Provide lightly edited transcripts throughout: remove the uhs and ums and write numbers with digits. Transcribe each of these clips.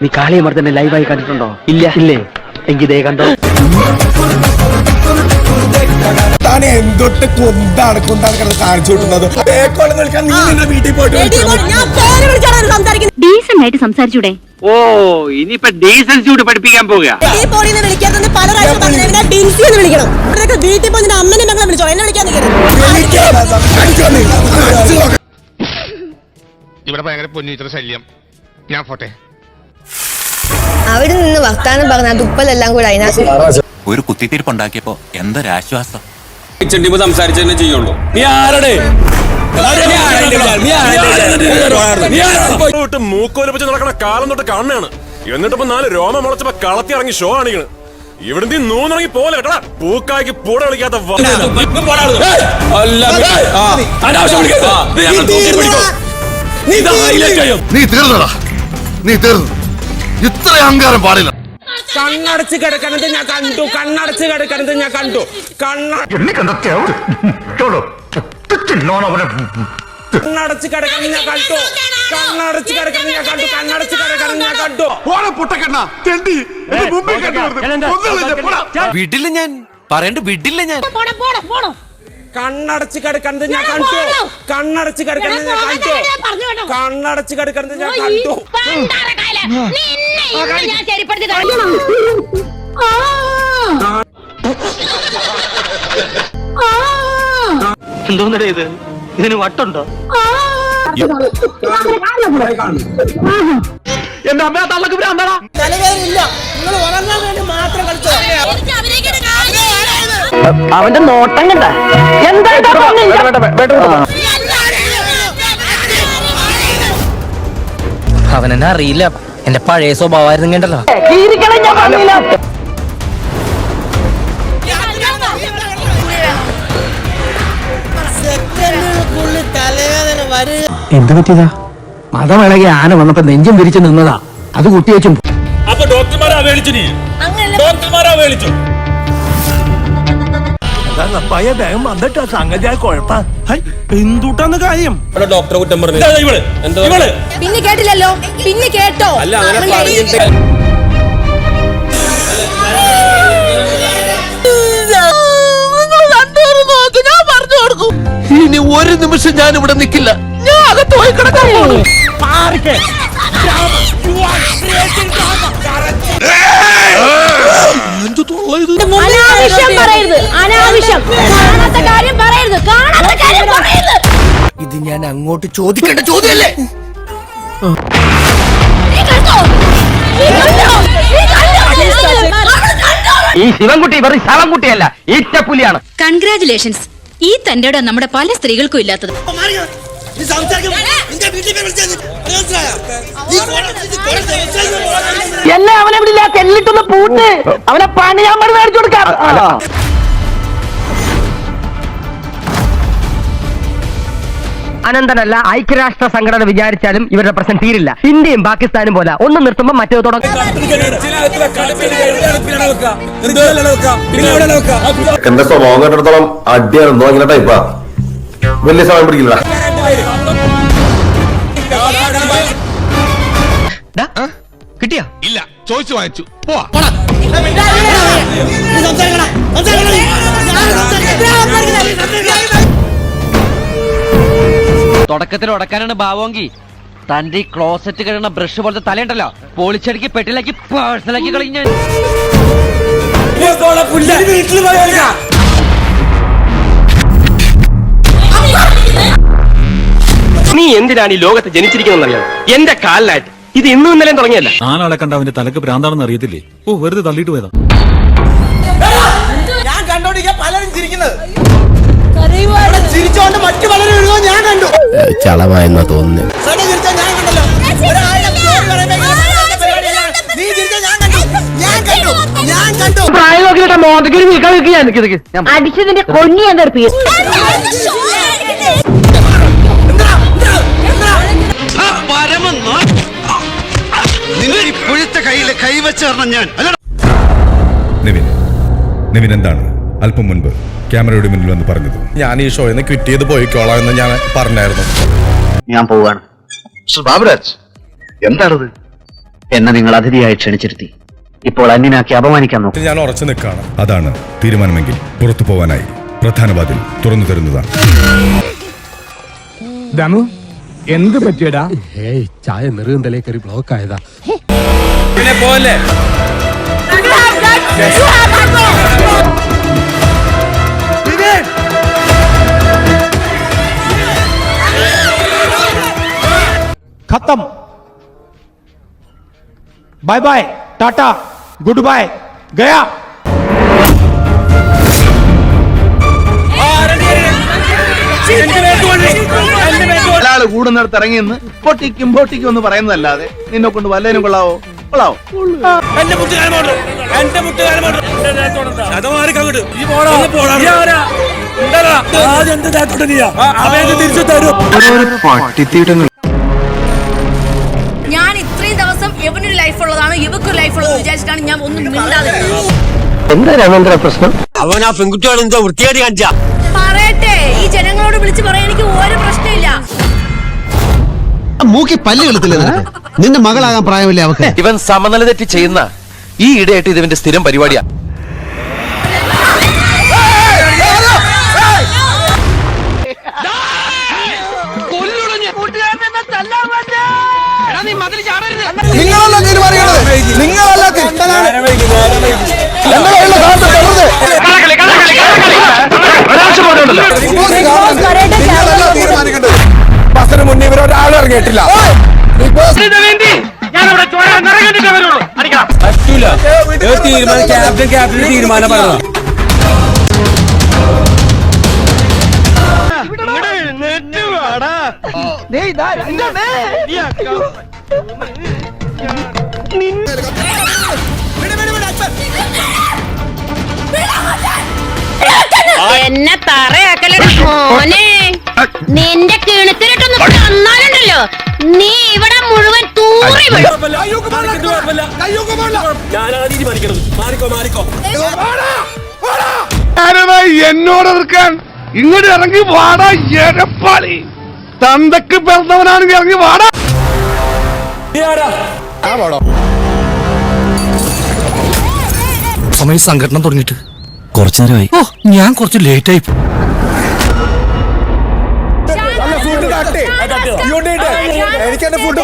നീ കാളിയമർദ്ദനെ ലൈവായി കണ്ടിട്ടുണ്ടോ? ഇല്ലേ എങ്കിൽ ഇതേ കണ്ടോ. താൻ എന്തൊട്ട് കൊന്താണ് കാണിച്ചു കിട്ടുന്നത്. വീട്ടിൽ ഡീസന്റ് ആയിട്ട് സംസാരിച്ചൂടെ? ഓ ഇനിയിപ്പൊ ഡീസൻസി കൂടി പഠിപ്പിക്കാൻ പോവുക. ഇവിടെ ഭയങ്കര പൊന്നിത്ര ശല്യം. ഞാൻ പോട്ടെ. അവിടെ നിന്ന് വർത്താനം പറഞ്ഞ തുപ്പലെല്ലാം കൂടെ അതിനകത്ത് ഒരു കുത്തിത്തിരിപ്പുണ്ടാക്കിയപ്പോ എന്തൊരാശ്വാസം. സംസാരിച്ചു തന്നെ ചെയ്യുള്ളൂ. നീ ആരുടെ മൂക്കോലിപ്പിച്ച് നടക്കണ കാലം തൊട്ട് കാണാണ്. എന്നിട്ടിപ്പോ 4 രോമം മുളച്ചപ്പോ കളത്തി ഇറങ്ങി ഷോ ആണിക്കണ്. ഇവിടെ നീ നൂന്നിറങ്ങി പോലെ കേട്ടാ. പൂക്കായ്ക്ക് പൂട കളിക്കാത്ത നീ തീർന്നു. ഇത്ര അഹങ്കാരം പാടില്ല. കണ്ണടച്ച് കിടക്കണത് ഞാൻ കണ്ടു. കണ്ണടച്ച് കിടക്കണത് ഞാൻ കണ്ടു. കണ്ണടച്ച് കിടക്കണത് ഞാൻ കണ്ടു. കണ്ണടച്ച് കിടക്കണത് ഞാൻ കണ്ടു. കണ്ണടച്ച് കിടക്കണത് ഞാൻ കണ്ടു. വിടില്ല ഞാൻ പറയണ്ട. വിടില്ല ഞാൻ. കണ്ണടച്ച് കിടക്കണത് ഞാൻ കണ്ടു. കണ്ണടച്ച് കിടക്കണത് ഞാൻ കണ്ടു. കണ്ണടച്ച് കിടക്കണത് ഞാൻ കണ്ടു. എന്തോന്നടേ ഇത്? ഇതിന് വട്ടുണ്ടോ? എന്റെ അമ്മ തള്ളക്ക് ഭ്രാന്താടാ. അവന്റെ നോട്ടം കണ്ട എന്താ? അവനെന്നെ അറിയില്ല. എന്റെ പഴയ സ്വഭാവമായിരുന്നു കണ്ടല്ലോ. എന്ത് പറ്റിയതാ? മതമിളകി ആന വന്നപ്പോ നെഞ്ചും വിരിച്ചു നിന്നതാ. അത് കുത്തിവെച്ചും. അപ്പൊ ഡോക്ടർമാരാ വേളിച്ചു. നീ ഡോക്ടർമാരാ വേളിച്ചു. എന്തുട്ടാന്ന് കാര്യം? ഡോക്ടറെ കുറ്റം പറഞ്ഞു. പിന്നെ കേട്ടില്ലല്ലോ. പിന്നെ കേട്ടോ? അല്ല അങ്ങനെ പറഞ്ഞിട്ട് ഇനി ഒരു നിമിഷം ഞാൻ ഇവിടെ നിൽക്കില്ല. ഞാൻ അകത്ത് പോയി കിടക്കാൻ പോകുന്നു. അനാവശ്യം പറയരുത്. അനാവശ്യം. കാണാത്ത കാര്യം പറയരുത്. കാണാത്ത കാര്യം പറയരുത്. ഇത് ഞാൻ അങ്ങോട്ട് ചോദിക്കേണ്ട ചോദ്യമല്ലേ? ഈ ശിവൻകുട്ടി വെറും ശവൻകുട്ടിയല്ല, ഈറ്റപ്പുലിയാണ്. കൺഗ്രാറ്റുലേഷൻസ്. ഈ തന്റെ നമ്മുടെ പല സ്ത്രീകൾക്കും ഇല്ലാത്തത്. എന്നെ അവനെ വിടില്ല. തെല്ലിട്ടൊന്ന് പൂട്ട്. അവനെ പണി ഞാൻ മേടിച്ചു കൊടുക്കാം. അനന്തനല്ല, ഐക്യരാഷ്ട്ര സംഘടന വിചാരിച്ചാലും ഇവരുടെ പ്രശ്നം തീരില്ല. ഇന്ത്യയും പാകിസ്ഥാനും പോലെ ഒന്ന് നിർത്തുമ്പോൾ മറ്റേ തുടങ്ങും. എന്റെ സ്വഭാവം കേട്ടിടത്തോളം അടിയാണെന്നോ അങ്ങനെ ടൈപ്പാ. വലിയ സമയം പിടിക്കില്ല. കിട്ടിയാ? ഇല്ല, ചോദിച്ചു വാങ്ങിച്ചു. പോവാ. തുടക്കത്തിൽ ഉടക്കാനാണ് ഭാവമെങ്കിൽ തന്റെ ഈ ക്ലോസറ്റ് കഴിയുന്ന ബ്രഷ് പോലത്തെ തലയുണ്ടല്ലോ, പോളിച്ചടിക്ക് പെട്ടിലാക്കി പേഴ്സണലാക്കി കളിഞ്ഞ. നീ എന്തിനാണ് ഈ ലോകത്ത് ജനിച്ചിരിക്കുന്നറിയാം? എന്റെ കാലിലായിട്ട്. ഇത് ഇന്നും ഇന്നലെ തുടങ്ങിയല്ല. 4 ആളെ കണ്ട അവന്റെ തലക്ക് ഭ്രാന്താണെന്ന് അറിയത്തില്ലേ? ഓ, വെറുതെ തള്ളിയിട്ട് പോയതാ. ഞാൻ കണ്ടോണ്ടിരിക്കാൻ പലരും ചിരിക്കുന്നത്. ചിരിച്ചോണ്ട് മറ്റു പലരും എഴുതുന്നത് ഞാൻ കണ്ടു. ചളമായെന്നാ തോന്നുന്നു. ഞാൻ കണ്ടല്ലോ. ഞാൻ കണ്ടു. പ്രായം നോക്കിയിട്ട് മോന്തയ്ക്ക് അടിച്ചതിന്റെ കൊഞ്ഞി ഞാൻ തെറിപ്പിക്കും. ഇപ്പോഴത്തെ കയ്യിലെ കൈവച്ചേർണം ഞാൻ. നിവിൻ എന്താണ് അല്പം മുൻപ് ക്യാമറയുടെ മുന്നിൽ വന്ന് പറഞ്ഞത്? ഞാൻ ഈ ഷോയിൽ നിന്ന് ക്വിറ്റ് ചെയ്ത് പോയിക്കോളാം എന്ന് ഞാൻ പറഞ്ഞായിരുന്നു. ഞാൻ പോവാണ്. ബാബുരാജ്, എന്താണിത്? എന്നെ നിങ്ങൾ അതിഥിയായി ക്ഷണിച്ചിരുത്തി ഇപ്പോൾ അന്യനാക്കി അപമാനിക്കാൻ നോക്കും. ഞാൻ ഉറച്ചു നിൽക്കാണ്. അതാണ് തീരുമാനമെങ്കിൽ പുറത്തു പോവാനായി പ്രധാന വാതിൽ തുറന്നു തരുന്നതാണ്. ദമു എന്ത് പറ്റിയടാ? ഏയ് ചായ നെറുകന്തലേ കയറി ബ്ലോക്ക് ആയതാ. खत्म. बाय बाय, टाटा, गुड बाय, गया. ഒരാള് കൂടുന്നിടത്ത് ഇറങ്ങിയെന്ന് പൊട്ടിക്കും പൊട്ടിക്കും എന്ന് പറയുന്നതല്ലാതെ നിന്നെ കൊണ്ട് വല്ലതിനും കൊള്ളാവോ? കൊള്ളാവോ? ഞാൻ ഇത്രയും ദിവസം ഇവനൊരു ലൈഫ് ഉള്ളതാണ് ഇവക്കൊരു ലൈഫ് ഉള്ളത് വിചാരിച്ചിട്ടാണ് ഞാൻ ഒന്നും മിണ്ടാതെ എന്താ രാമേന്ദ്ര പ്രശ്നം? അവൻ ആ പെൺകുട്ടിയോട് എന്തോ വൃത്തിയായിട്ട് കാണിച്ചാ. പറയട്ടെ, ഈ ജനങ്ങളോട് വിളിച്ച് പറയാൻ എനിക്ക് ഒരു പ്രശ്നമില്ല. മൂക്കി പല്ല് കളത്തില്ലേ നിന്റെ മകളാകാൻ പ്രായമില്ല അവക്ക്. ഇവൻ സമനില തെറ്റി ചെയ്യുന്ന ഈ ഇടയായിട്ട് ഇതിന്റെ സ്ഥിരം പരിപാടിയാ. നിങ്ങളല്ല തീരുമാനിക്കണത്. നിങ്ങളല്ല തീരുമാനിക്കേണ്ടത്. ബസ്സിന് മുന്നേ ഇവരൊരാളും ഇറങ്ങിയിട്ടില്ല. തീരുമാനം പറയണം. എന്നെ തറയാക്കലട മോനെ. നിന്റെ കിണത്തിലിട്ടൊന്ന് തന്നാലുണ്ടല്ലോ നീ ഇവിടെ മുഴുവൻ തൂറി വിടും. എന്നോട് എതിർക്കാൻ ഇങ്ങോട്ട് ഇറങ്ങി വാടാ എരപ്പാളി. തന്തക്ക് പിറന്നവനാണെങ്കിൽ ഇറങ്ങി വാടാ. സമയം സംഘടന തുടങ്ങിയിട്ട് കുറച്ചു നേരമായി. ഞാൻ കുറച്ച് ലേറ്റ് ആയി. എനിക്കെന്റെ ഫുഡ്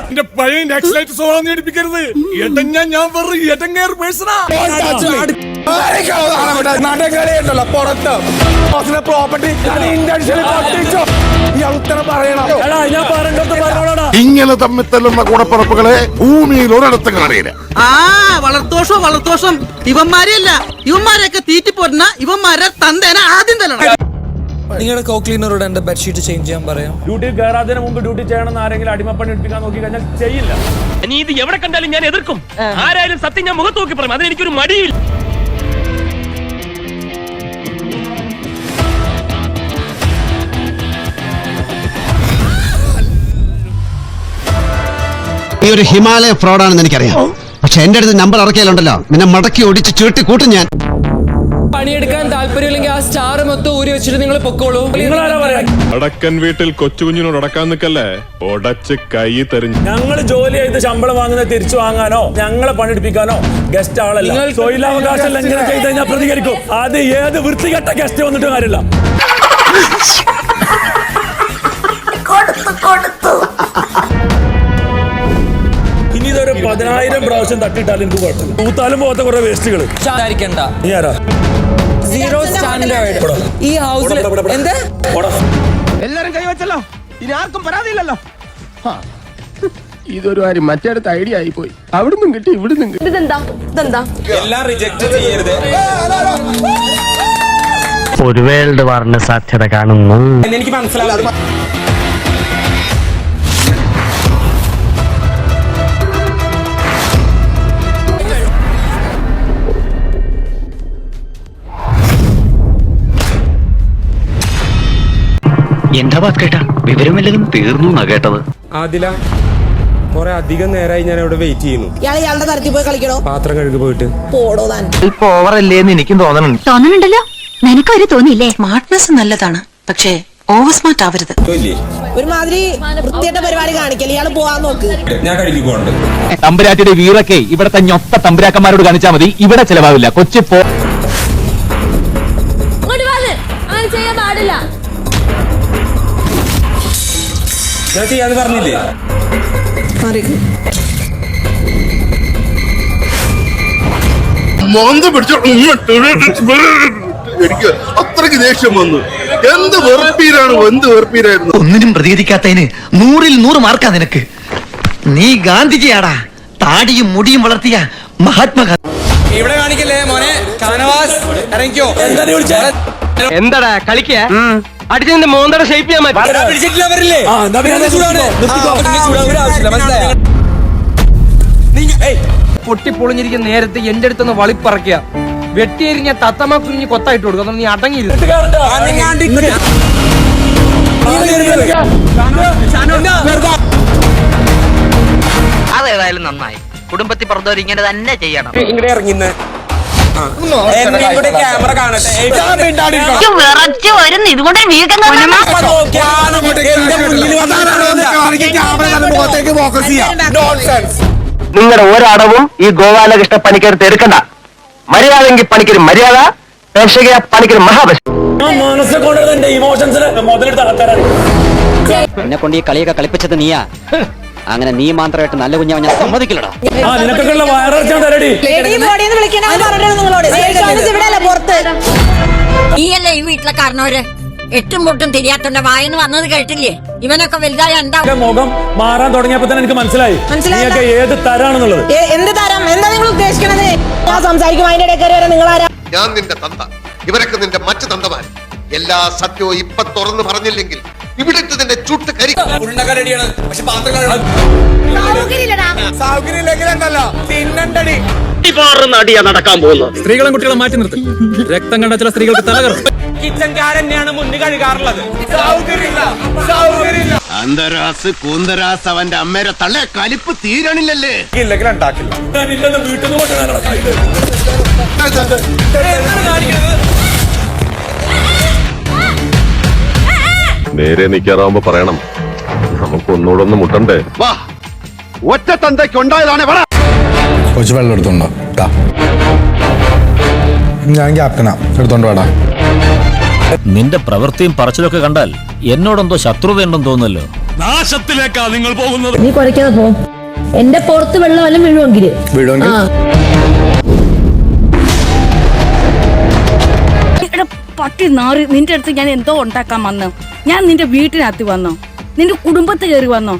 എന്റെ പഴയ നെക്സ്റ്റ് സോളം എടുപ്പിക്കരുത്. എടഞ്ഞ ഞാൻ വെറും എടങ്ങേർ പേഴ്സണാ. നടകളിയുണ്ടല്ലോ പുറത്ത് പ്രോപ്പർട്ടി ഉത്തരം പറയണം. ഇങ്ങനെ തമ്മിൽ തല്ലുന്ന കൂടപ്പറപ്പുകളെ ഭൂമിയിൽ ഒരിടത്ത് കാണില്ല. വളർത്തോഷം ഇവന്മാരെയല്ല, ഇവന്മാരെയൊക്കെ തീറ്റിപ്പോരുന്ന ഇവന്മാരെ തന്തേനെ ആദ്യം തരണം. നിങ്ങളുടെ കോ ക്ലീനറോട് എന്റെ ബെഡ്ഷീറ്റ് ചേഞ്ച് ചെയ്യാൻ പറയാം. ഡ്യൂട്ടിയിൽ കയറാതിന് മുമ്പ് ഡ്യൂട്ടി ചെയ്യണമെന്ന് ആരെങ്കിലും അടിമപ്പണി എടുപ്പിക്കാൻ നോക്കി കഴിഞ്ഞാൽ ചെയ്യില്ല. നീ ഇത് എവിടെ കണ്ടാലും ഞാൻ എതിർക്കും. ആരായാലും സത്യം ഞാൻ മുഖത്ത് നോക്കി പറയും. അതിന് എനിക്കൊരു മടിയില്ല. നീ ഒരു ഹിമാലയ ഫ്രോഡാണെന്ന് എനിക്കറിയാം. പക്ഷെ എന്റെ അടുത്ത് നമ്പർ ഇറക്കിയാലുണ്ടല്ലോ നിന്നെ മടക്കി ഒടിച്ച് ചുരുട്ടി കൂട്ടും ഞാൻ. പണിയെടുക്കാൻ താല്പര്യമില്ലെങ്കിൽ ആ സ്റ്റാർ മൊത്തം ഊരി വെച്ചിട്ട് നിങ്ങൾ പൊക്കോളൂ. അടക്കൻ വീട്ടിൽ കൊച്ചുകുഞ്ഞിനോട് അടക്കാൻ നിൽക്കല്ലേ, ഒടച്ച് കൈ തെറിഞ്ഞു. ഞങ്ങൾ ജോലി ചെയ്ത് ശമ്പളം വാങ്ങുന്നത് തിരിച്ചു വാങ്ങാനോ ഞങ്ങളെ പണിയെടുപ്പിക്കാനോ ഗസ്റ്റ് ആളല്ല. തൊഴിലവകാശം ലംഘനം ചെയ്ത് കഴിഞ്ഞാൽ പ്രതികരിക്കും. അത് ഏത് വൃത്തികെട്ട ഗസ്റ്റ് വന്നിട്ട് കാര്യമില്ല. ഇനി ഇതൊരു 10,000 പ്രാവശ്യം തട്ടിയിട്ടാലും എനിക്ക് കുഴപ്പമില്ല. തൂത്താലും പോകാത്ത കുറെ വേസ്റ്റുകൾ. നീ ആരാ? സീറോ സ്റ്റാൻഡേർഡ് ഈ ഹൗസിൽ എന്ത് എല്ലാരും കൈവച്ചല്ലോ. ഇനി ആർക്കും പരാതിയില്ലല്ലോ. ഇതൊരു കാര്യം മറ്റേടത്ത് ഐഡിയ ആയി പോയി. അവിടുന്നും കിട്ടി ഇവിടുന്നും കിട്ടി. എല്ലാം റിജക്ട് ചെയ്യരുത്. ഒരു വേൾഡ് വാറിന് സാധ്യത കാണുന്നു. എനിക്ക് മനസ്സിലാവും. എന്താ ബാത് കേട്ടാ? വിവരമില്ലതും തീർന്നു എന്നാ കേട്ടത്. ആദില, കുറെ അധികം നേരമായി ഞാൻ ഇവിടെ വെയിറ്റ് ചെയ്യുന്നു. ഇയാളുടെ തരത്തിൽ പോയി കളിക്കണോ? പാത്രം കഴുകി പോയിട്ട് പോടോ താൻ. ഇപ്പൊ ഓവറല്ലേന്ന് എനിക്കും തോന്നണുണ്ട്. തോന്നുന്നുണ്ടല്ലോ. നിനക്കൊരു തോന്നിയില്ലേ? സ്മാർട്ട്നെസ് നല്ലതാണ്, പക്ഷേ ഓവർ സ്മാർട്ട് ആവരുത്. ഒരുമാതിരി വൃത്തിയായിട്ട പരിപാടി കാണിക്കല്. ഇയാള് പോവാൻ നോക്ക്. ഞാൻ കഴിക്കുന്നുണ്ട്. തമ്പുരാറ്റിയുടെ വീറൊക്കെ ഇവിടത്തെ ഞൊത്ത തമ്പുരാക്കന്മാരോട് കാണിച്ചാൽ മതി. ഇവിടെ ചെലവാവില്ല. കൊച്ചി പോ അങ്ങനെ ചെയ്യാൻ പാടില്ല. ഞാൻ ചെയ്യാന്ന് പറഞ്ഞില്ലേ? എനിക്ക് അത്രയ്ക്ക് ദേഷ്യം വന്നു. എന്ത് വെറുപ്പീരായിരുന്നു. ഒന്നിനും പ്രതികരിക്കാത്തതിന് 100-ൽ 100 മാർക്കാ നിനക്ക്. നീ ഗാന്ധിജിയാടാ. താടിയും മുടിയും വളർത്തിയ മഹാത്മാഗാന്ധി. ഇവിടെ കാണിക്കല്ലേ മോനെ. ഷാനവാസ് ഇറങ്ങിക്കോ. എന്താടാ കളിക്കാ? അടിച്ചതിന്റെ മോന്തയുടെ ഷേപ്പ് ചെയ്യാൻ പിടിച്ചിട്ടില്ല അവരില്ലേ? പൊട്ടിപ്പൊളിഞ്ഞിരിക്കുന്ന നേരത്തെ എന്റെ അടുത്തൊന്ന് വളിപ്പറക്കുക. വെട്ടിയെരിഞ്ഞ തത്തമ്മ കുഞ്ഞ് കൊത്തായിട്ട് കൊടുക്കും. നീ അടങ്ങിയിരുന്നു. അതേതായാലും നന്നായി. കുടുംബത്തിൽ പറഞ്ഞവർ ഇങ്ങനെ തന്നെ ചെയ്യണം. ഇങ്ങടെ ഇറങ്ങിന്ന് ക്യാമറ കാണട്ടെ. ഇതുകൊണ്ട് നിങ്ങളുടെ ഒരടവും ഈ ഗോപാലകൃഷ്ണ പണിക്കരുത്ത് എടുക്കണ്ട. മര്യാദെങ്കിൽ പണിക്കൊരു മര്യാദ, പ്രേക്ഷക പണിക്കൊരു മഹാബസ്. മനസ്സെ കൊണ്ട് എന്റെ ഇമോഷൻസിന് മുതലെടുത്ത് ആൾക്കാരാണ്. എന്നെ കൊണ്ട് ഈ കളിയൊക്കെ കളിപ്പിച്ചത് നീയാ. അങ്ങനെ നീ മാത്രമായിട്ട് നല്ല കുഞ്ഞാവൻ ഞാൻ സമ്മതിക്കില്ലടാ. നിനക്കൊക്കെയുള്ള വയറിറച്ചാൻ തരടി. നീയല്ലേ ഈ വീട്ടിലെ കാരണവര്? എട്ടും പൊട്ടും തിരിയാത്തോണ്ട് വായന്ന് വന്നത് കേട്ടില്ലേ? ഇവനൊക്കെ വലുതായ എന്താ? മുഖം മാറാൻ തുടങ്ങിയപ്പോ തന്നെ എനിക്ക് മനസ്സിലായി നീയൊക്കെ ഏത് തരാണെന്നുള്ളത്. എന്ത് തരം? എന്താ നിങ്ങൾ ഉദ്ദേശിക്കണത്? ഞാൻ സംസാരിക്കും. അതിന്റെ ഇടയ്ക്ക് വരെ നിങ്ങളാരാ? ഞാൻ നിന്റെ തന്ത, ഇവരൊക്കെ നിന്റെ മറ്റു തന്തമാർ. എല്ലാ സത്യവും ഇപ്പൊ തുറന്നു പറഞ്ഞില്ലെങ്കിൽ ഇവിടെ നിന്റെ ചുട്ട് കരി. റെഡിയാണ്. പക്ഷെ പാത്രങ്ങൾ സൗകര്യമില്ലെങ്കിലല്ല തിന്നണ്ടടി. നടക്കാൻ പോകുന്നത് സ്ത്രീകളും കുട്ടികളും മാറ്റി നിർത്തും. രക്തം കണ്ട ചില സ്ത്രീകൾക്ക് തലകറും. കിച്ചൻകാരനെയാണ് മുന്നിൽ കഴുകാറുള്ളത്. സൗകര്യമില്ല. അന്തരാസ് കൂന്തരാസ് അവന്റെ അമ്മേരെ തള്ളെ കലിപ്പ് തീരണില്ലല്ലേ. ഇല്ലെങ്കിൽ ഉണ്ടാക്കില്ല. ഞാനില്ലെന്ന് വീട്ടിൽ നിന്ന് നേരെ നിൽക്കാറാവുമ്പോ പറയണം. നമുക്ക് ഒന്നുകൂടെ മുട്ടണ്ടേ. വാ, ഒറ്റ തന്തയ്ക്ക് ഉണ്ടായതാണ്. കുറച്ച് വെള്ളം എടുത്തോണ്ടോ? ഞാൻ ക്യാപ്റ്റനാ, എടുത്തോണ്ട് വേടാ. നിന്റെ പ്രവൃത്തിയും പറച്ചിലൊക്കെ കണ്ടാൽ എന്നോടെന്തോ ശത്രുതയുണ്ടെന്ന് തോന്നുന്നല്ലോ. നാശത്തിലേക്കാ നിങ്ങൾ പോകുന്നത്. നീ കുറയ്ക്കാതെ പോ. എന്റെ പുറത്ത് വെള്ളം വല്ലതും വീഴുമെങ്കില് പട്ടി നാറി. നിന്റെ അടുത്ത് ഞാൻ എന്തോ ഉണ്ടാക്കാൻ വന്നോ? ഞാൻ നിന്റെ വീട്ടിനകത്ത് വന്നോ? നിന്റെ കുടുംബത്ത് കയറി വന്നോ?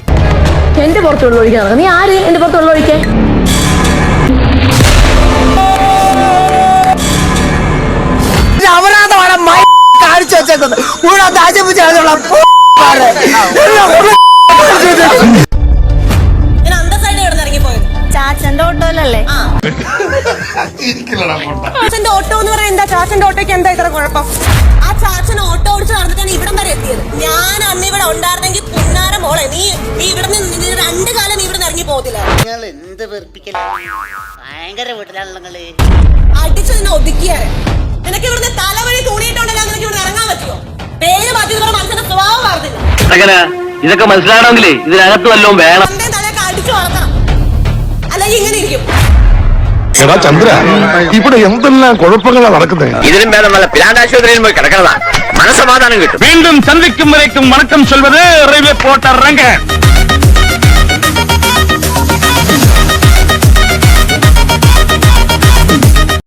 എന്റെ പുറത്ത് വെള്ളം ഒഴിക്കാൻ? നീ ആര് എന്റെ പുറത്ത് വെള്ളം ഒഴിക്കാൻ? കാണിച്ചു വെച്ചേക്കുന്നത് ചാച്ചന്റെ ഓട്ടോയിലല്ലേ? ചാച്ചന്റെ ഓട്ടോ എന്ന് പറയാൻ എന്താ? ചാച്ചന്റെ ഓട്ടോയ്ക്ക് എന്താ ഇത്ര കുഴപ്പം? ആ ചാച്ചൻ ഓട്ടോ ഓടിച്ച് നടന്നിട്ടാണ് ഇവിടം വരെ എത്തിയത്. ഞാൻ അന്ന് ഇവിടെ ഉണ്ടായിരുന്നെങ്കിൽ പുന്നാര മോളെ നീ ഇവിടെ നിന്ന് 2 കാലം നീ ഇവിടെ ഇറങ്ങി പോകത്തില്ല. അടിച്ചു നിന്നെ ഒതുക്കിയാണ്. നിനക്ക് ഇവിടുന്ന് തലവഴി തൂണിയിട്ടുണ്ടല്ലോ. നിനക്ക് ഇവിടെ ഇറങ്ങാൻ പറ്റുമോ? പേര് മാറ്റിയതുപോലെ മനുഷ്യന്റെ സ്വഭാവം മാറുന്നില്ല. ഇതൊക്കെ മനസ്സിലാവണമെങ്കിലേ ഇതിനകത്ത് വല്ലതും വേണം. തലയൊക്കെ അടിച്ചു വളർത്തണം, അല്ലെങ്കിൽ ഇങ്ങനെ ഇരിക്കും. എടാ ചന്ദ്ര, ഇവിടെ എന്തെല്ലാം കുഴപ്പങ്ങളാണ് നടക്കുന്നത്. ഇതിനും വേണം നല്ല പിലാണ്ടാശുപത്രിയിൽ പോയി കിടക്കണതാ. മനസ്സമാധാനം കിട്ടും. വീണ്ടും സന്ധിക്കും വരയ്ക്കും വണക്കം ചൊൽവത് റെയിൽവേ പോർട്ടർ രംഗൻ.